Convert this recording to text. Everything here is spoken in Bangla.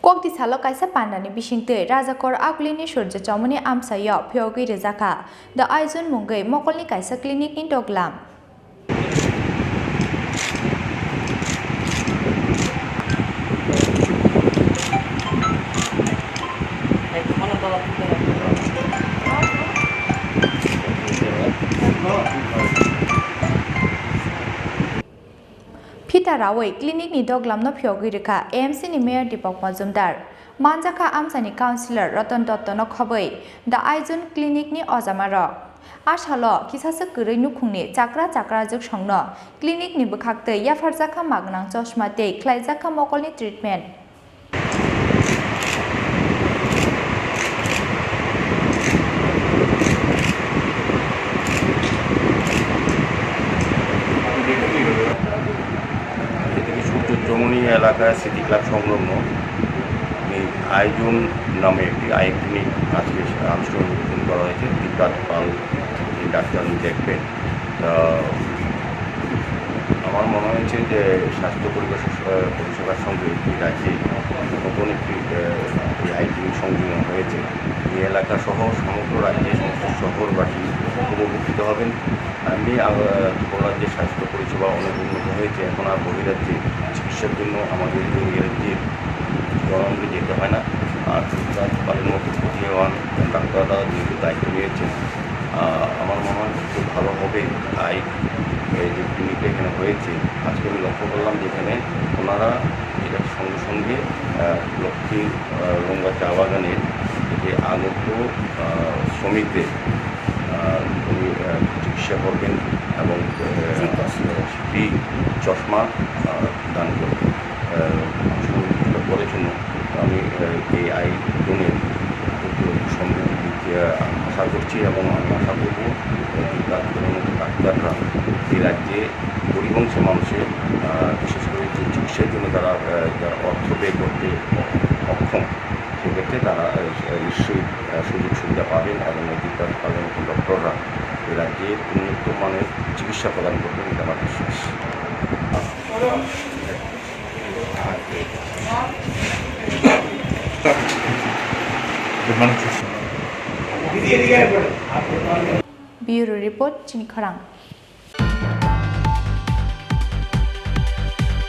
Kokti salo Kaisa pandani bisingtui Rwjakha Aglini Rwjakhamani amsayo Phiyogwi Rwjakha the Aizun Mungwi Mokolni Kaisa clinic ni doglam. Pitarawi clinic ni doglam no Phiyogwi Rwjakha AMC ni mayor Dipak Majumder Rwjakha amsani councillor Ratan Dotto no khoboi the Aizun clinic ni ojamaro Ashalo kisasa kwrui nukhungni chakra juk songno clinic ni bwkhaktui Rwjakha magnang chashma tei khlaijaka Mokolni treatment. চমনি এলাকায় সিটি ক্লাব সংলগ্ন আয়োজন নামে একটি আই ক্লিনিক আজকে আনুষ্ঠানিক উদ্বোধন করা হয়েছে। দীপাক পাল এই ডাক্তার দেখবেন। আমার মনে হয়েছে যে স্বাস্থ্য পরিষেবার সঙ্গে এই রাজ্যে নতুন একটি আই ক্লিনিক সংযোজন হয়েছে। এই এলাকা সহ সমগ্র রাজ্যে সমস্ত শহরবাসী উপকৃত হবেন। এমনি ত্রিপুরা রাজ্যের স্বাস্থ্য পরিষেবা অনেক উন্নত হয়েছে। এখন আর বহিরাজ্যে চিকিৎসার জন্য আমাদের এই রাজ্যের খোরাংয়ে যেতে হয় না। আর পালের মতো প্রতিভাবান ডাক্তাররা যেহেতু দায়িত্ব নিয়েছেন, আমার মনে হয় খুব ভালো হবে। তাই যে ক্লিনিকটা এখানে হয়েছে আজকে আমি লক্ষ্য করলাম যেখানে ওনারা এটার সঙ্গে সঙ্গে লক্ষ্মী রঙ্গা চা বাগানের যে আগত শ্রমিকদের চিকিৎসা করবেন এবং ফ্রি চশমা দান করবেন। করার জন্য আমি এই আয়োজনের সমৃদ্ধি আশা করছি এবং আমি আশা করব ডাক্তাররা এই রাজ্যে গরিবংশ মানুষের বিশেষ করে যে চিকিৎসার জন্য যারা অর্থ ব্যয় করতে অক্ষম, সেক্ষেত্রে তারা নিশ্চয়ই সুযোগ সুবিধা পাবেন এবং অধিকার পাবেন। ডক্টররা এই রাজ্যে উন্নত মানের চিকিৎসা প্রদান করবেন, এটা আমার বিশ্বাস। Bureau report Chini Khorang.